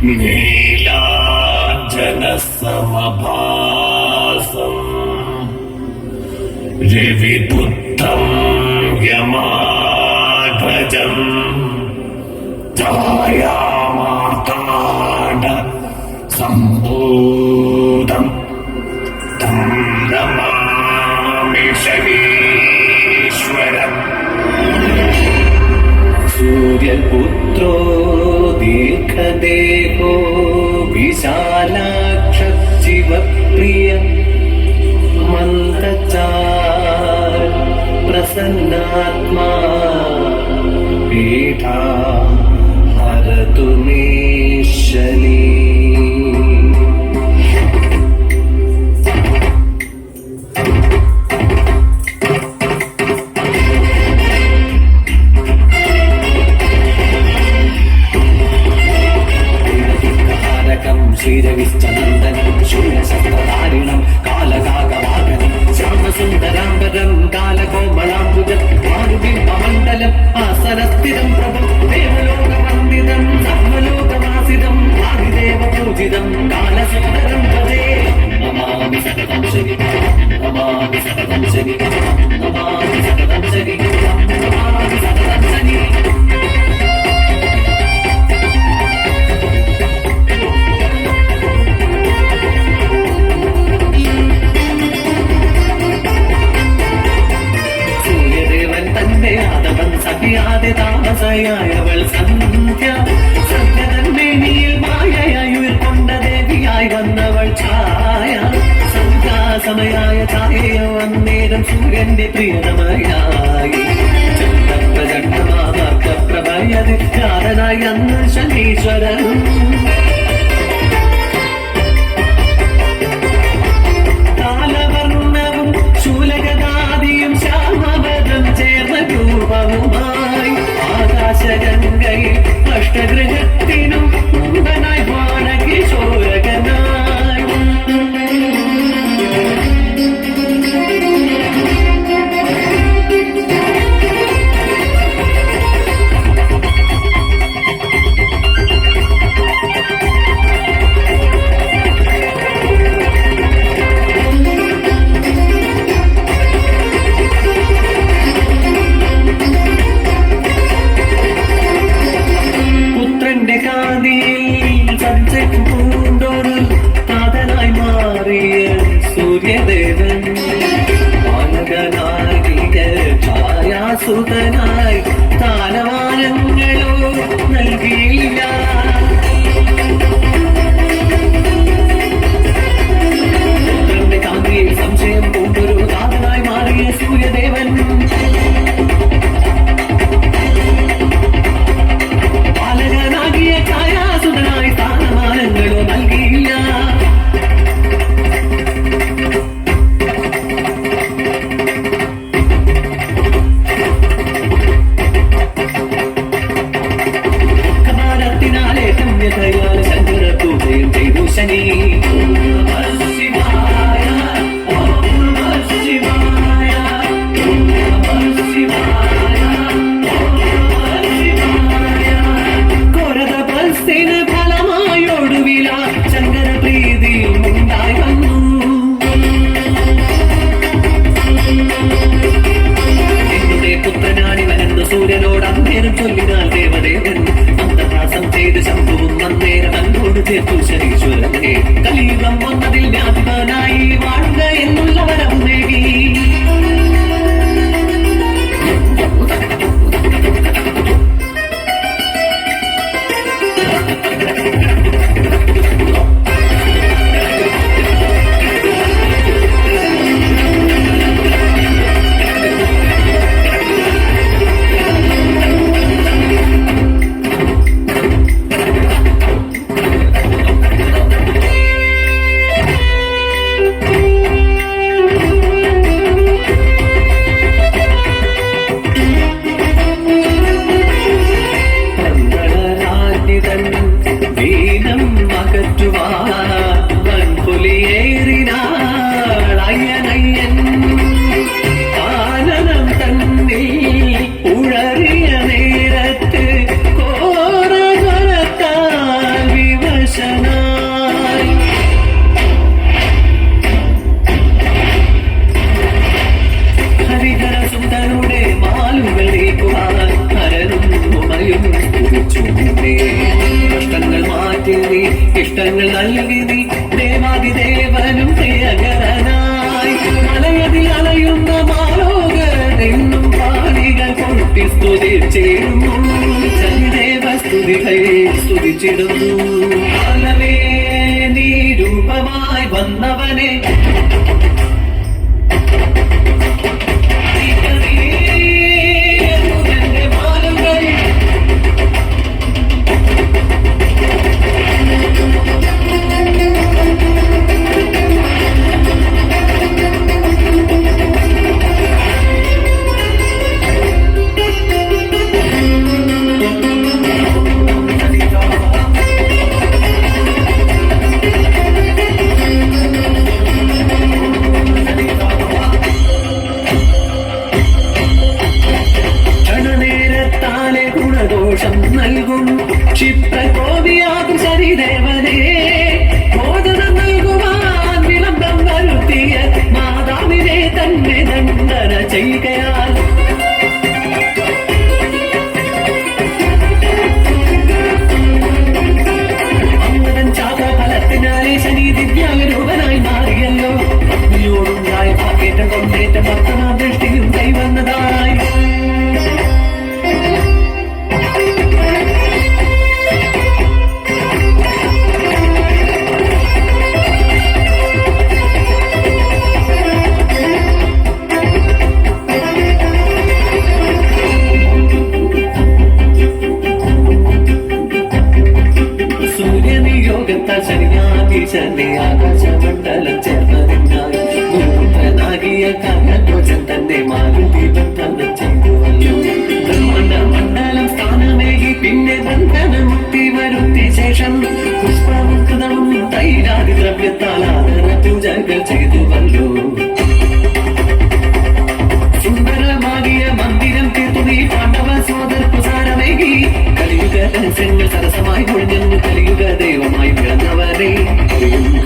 നീലാഞ്ജനസമഭാസം രവിപുത്രം യമാധ്വജം ഛായാമാർത്താണ്ഡ സംഭൂതം തം നമാമി ശനീശ്വരം. സൂര്യപുത്രോ ദീർഘദേഹോ വിശാലാക്ഷ ശിവപ്രിയ മന്ദചാര പ്രസന്നാത്മാ പീഠാ ഹരതു മേ ശനി. ശ്രീരവിശ്ചനന്ദനം ശൂലശസ്ത്രധാരിണം കാലകാകവാഹനം ശ്യാമസുന്ദരാംബരം കാലകോമളാംബുജം മാരുബിംബമണ്ഡലം ആസനസ്ഥിതം പ്രഭു ദേവലോകവന്ദിതം സർവലോകവാസിതം ആദിദേവപൂജിതം കാലസുന്ദരം ഭജേ. നമാമി സതതം ശനി നമാമി സതതം ശനി നമാമി സതതം ശനി നമാമി സതതം ശനി. സഖിയാതെ താമസയായവൾ സന്ധ്യ സത്യതന്മേനിയിൽ മായയായി ഉയർക്കൊണ്ട ദേവിയായി വന്നവൾ ഛായ. സന്ധ്യാസമയായ ഛായയോ അന്നേരം സൂര്യന്റെ പ്രിയതമയായി ചന്ദ്രപ്രചണ്ഡമാർക്കപ്രഭയതിരാതനായി അന്ന് ശനീശ്വരൻ. കാലവർണ്ണവും ശൂലഗദാദിയും ശ്യാമവദം ചേർന്ന രൂപവുമായി ആകാശഗംഗയിൽ അഷ്ടഗ്രഹത്തിനും മുമ്പനായി ബാണകിശോരകനായി. സൂര്യദേവൻ ബാലകനാകിയ ഛായാസുതനായി താനമാനങ്ങളോ നൽകിയില്ല. പുത്രന്റെ കാന്തിയിൽ സംശയം കൊണ്ടൊരു താതനായി മാറിയ സൂര്യദേവൻ ബാലകനാകിയ ഛായാസുതനായി താനമാനങ്ങളോ നൽകിയില്ല. ശങ്കര പൂജയും ചെയ്തു ശനി. കോരതപസ്സിന് ഫലമായൊടുവില ശങ്കര പ്രീതിയും ഉണ്ടായി വന്നു. എന്റെ പുത്രനാണിവനെന്ന് സൂര്യനോട് അന്നേരം ചൊല്ലിനാൽ ദേവദേവൻ മന്ദഹാസം ചെയ്ത് ശംഭുവും അന്നേരം അന്നോട് ചേർത്തു ശനീശ്വരനെ. കലിയുഗം വന്നതിൽ വ്യാധിപനായി വാഴുക എന്നുള്ള വരം നേടി. അവശനായി. ഹരിഹര സുന്ദരുടെ മാലുകൾ നീക്കുവാൻ ഹരനും ഉമയും സ്തുതിച്ചു നിന്നെ. കഷ്ടങ്ങൾ മാറ്റി നീ ഇഷ്ടങ്ങൾ നൽകി നീ ദേവാദിദേവനും പ്രിയകരനായി. മലയതിൽ അലയുന്ന മാലോകരെന്നും പാടികൾ കൊട്ടി സ്തുതിച്ചിടുന്നു. ചരിദേവ സ്തുതികൾ സ്തുതിച്ചിടുന്നു. കാലമേ നീ രൂപമായി വന്നവനെ ദോഷം നൽകും ക്ഷിപ്രകോപിയാകും ശരിദേവനെ. മോചനം നൽകുവാൻ വിളംബം വരുത്തിയ മാതാവിനെ തന്നെ ദണ്ഡന ചെയ്യുകയാൽ അമൃതൻ ചാത ഫലത്തിനാലെ ശനി ദിവ്യാരൂപനായി മാറിയല്ലോ. അഗ്നിയോടുണ്ടായ ഭാഗ്യേറ്റം കൊണ്ടേറ്റം വർത്തമാ ദൃഷ്ടിയും കൈവന്നതായി. യോഗത്താൽ ശനിയാകീശന്റെ ആകാശമണ്ഡലം ചേർന്നതിനായി ഗുരുപുത്രനാകിയ കാലഘോഷം തന്നെ മാരുതി ബന്ധനം ചെയ്തുവല്ലോ. ബ്രഹ്മണ്ഡ മണ്ഡലം സ്ഥാനമേകി പിന്നെ ബന്ധനമുക്തി വരുത്തി ശേഷം പുഷ്പമുക്തവും തൈരാതി ദ്രവ്യത്താൽ ആദര പൂജകൾ ചെയ്തുവല്ലോ. സുന്ദരമാകിയ മന്ദിരം തീർത്തു നീ പാണ്ഡവ സോദർക്കു സാരമേകി. കലിയുഗ രഹസ്യങ്ങൾ സരസമായി പൊഴിഞ്ഞെന്നു കലിയുഗ ദൈവമായി പിറന്നവരെ.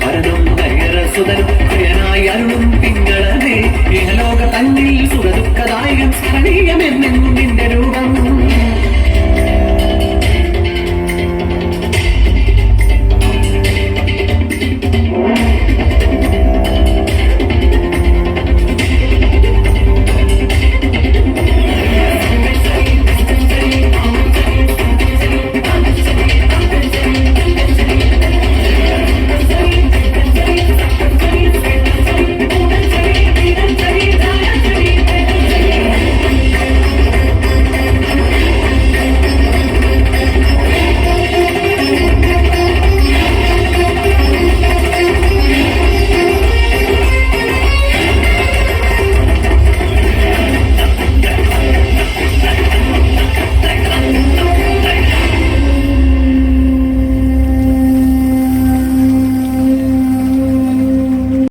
ഹരനും ഹരിഹരസുതനും പ്രിയനായി അരുളും പിങ്ങളനെ. ഇഹലോക തന്നിൽ സുഖദുഃഖദായകം സ്മരണീയമെന്നും നിന്റെ രൂപം